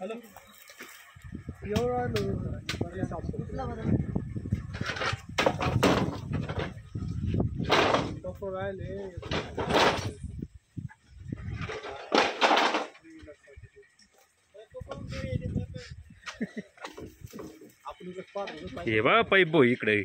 Hello एवढं राहिले हे बा पाईप भाऊ इकडे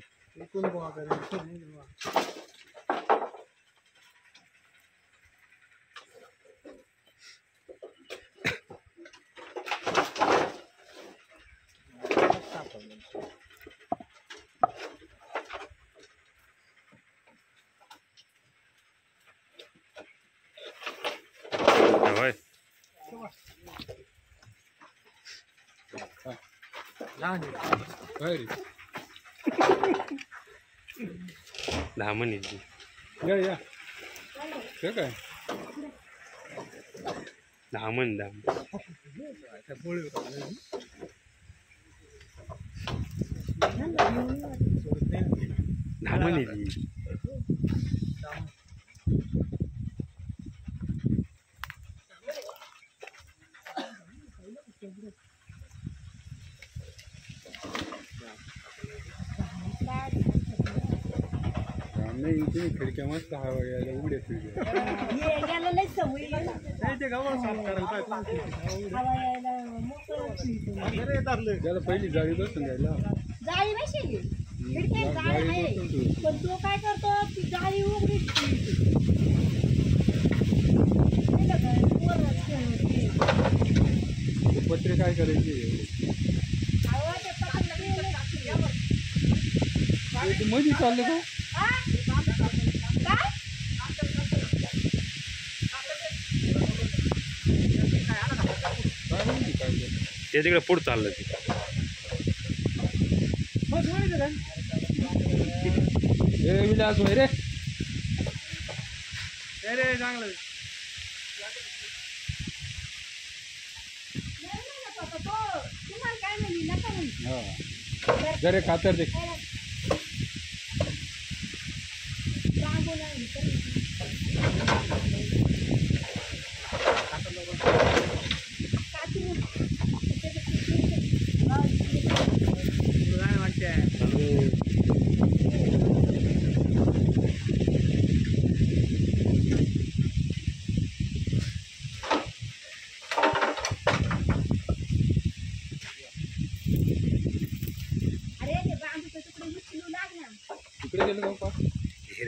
दहा म्हणे या काय दहा म्हण दहा म्हणे नाही तुम्ही खिडक्या मस्त हवा यायला उघड्या त्याला पहिली जाळी बसून द्यायला पण तो काय करतो ती जाळी उघडी पत्रे काय करायची मध्ये चाललं का ते तिकडे पुढं चाललं ते विलास होय रे चांगलं तुम्हाला काय म्हणली नका म्हणली जरे खातर दे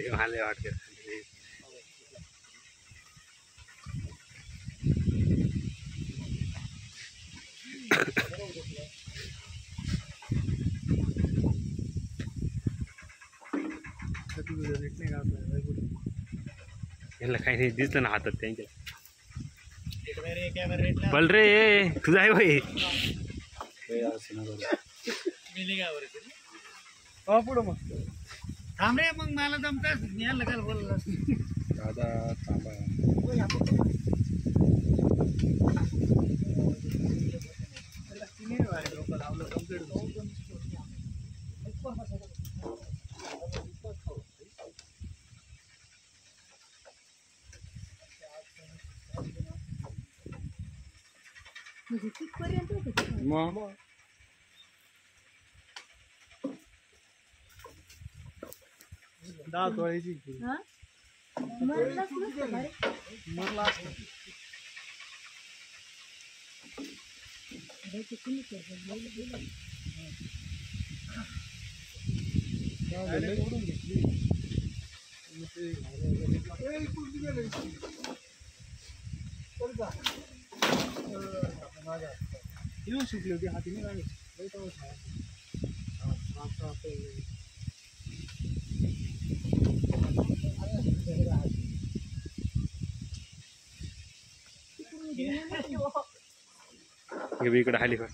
मला वाटतं यांना काही नाही दिसलं ना हातात त्यांच्या बल रे तुझा आहे भाई पुढं मग थांब रे मग मला जमताच यायला काय बोलला दादा थांबा मग दहा तोळ्याची मरला येऊ सुटली होती हातीने गाडी इकडे खाली का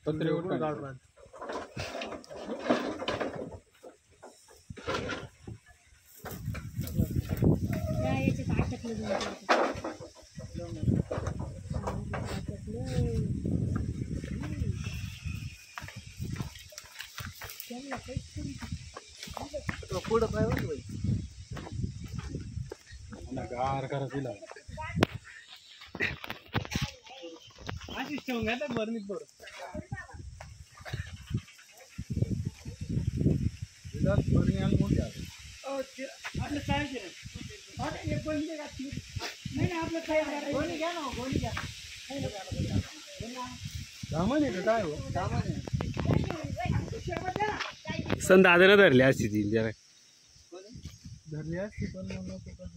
पत्रे उडून काढ याच्यात आटकलं पुढं पाय बघ बाई. गार करा तिला अशीच ठेवून घ्या बरणीत बरं. बरणी आणि मोठी आहे. आपलं काय केलं एक गोणी दे का नाही आपलं काय गोणी घ्या ना गोणी घ्या सामान आहे का काय हो सामान आहे. सण दादानं धरली असती ती जरा धरली असती पण मग नको पण.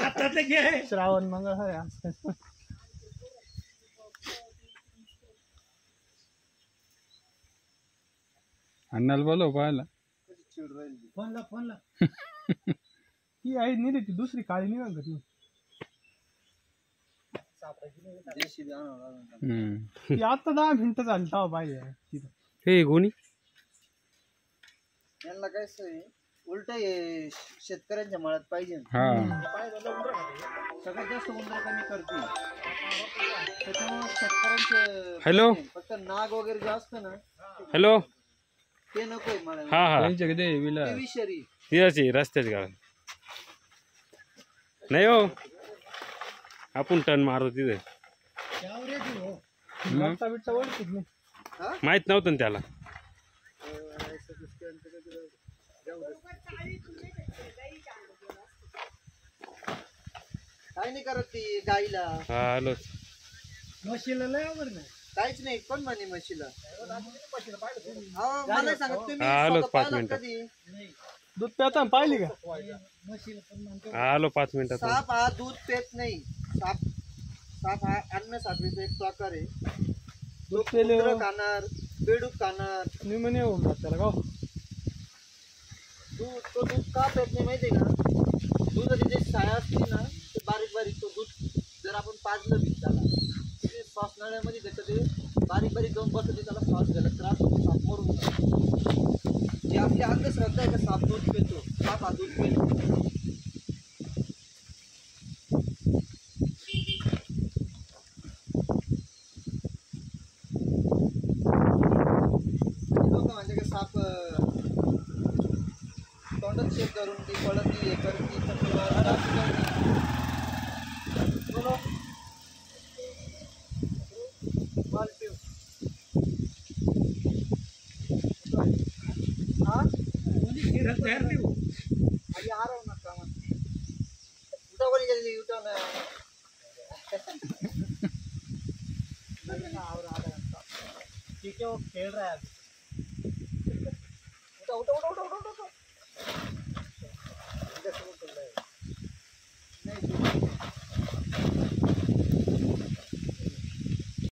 आता ते घे श्रावण मंगळ आहे असं. अण्णाला बोलव पाहायला फोनला ती आहे नाही रे ती दुसरी काळी नाही का ती JCB आणावं लागेल. ती आता 10 मिनिटं झाली तेव्हा पाहिजे तिथं. हे गोणी यांना काय सोय उलट शेतकऱ्यांच्या मळ्यात पाहिजे. सगळ्यात जास्त उंदर कमी करते त्याच्यामुळे शेतकऱ्यांचे हॅलो फक्त नाग वगैरे जे असतं ना हॅलो ते नकोय मळ्यात. हा हा त्यांच्याकडे विला ते विषारी. तिथंच रस्त्याच गाव नाही हो आपण टर्न मारतो तिथे मागचा बिटचा ओळखीत नाही. माहित नव्हतं ना त्याला काय नाही करत ती गाईला. हा आलो म्हशीला लय आवड नाही काहीच नाही कोण म्हणे म्हशीला. मला सांगा तुम्ही हा, आलोच स्वतः 5 पाहिलं मिनिटात. कधी दूध प्याता पाहिली का म्हशीला पण म्हणतो आलो 5 मिनिटात साप हा दूध पेत नाही. साप हा अन्न साखळीचा एक प्रकार आहे. दूध पेले उंदरं खाणार बेडूक खाणार. मी म्हणे होऊन जात त्याला गाव तो दूध का पेत नाही माहितीये का. दुधाची जे साया असते ना ते बारीक बारीक तो दूध जर आपण पाजलं बी त्याला ते श्वासनळ्यामध्ये त्याचं ते बारीक बारीक जाऊन बसते त्याला श्वास घ्यायला त्रास होतो साप मरून जातो. जे आपली अंधश्रद्धा आहे का साप दूध पेतो साप हा दूध पेतो. लोक म्हणजे का साप तोंडात शेक करून ती पळत ती हे करती बोलो माल पिऊ. हा तयार देऊ आई आ रहा हूं ना काम उठा बोली जल्दी उठा ना. ठीक है वो खेल रहा है अभी उठा उठा उठा उठा उठा उठा. नहीं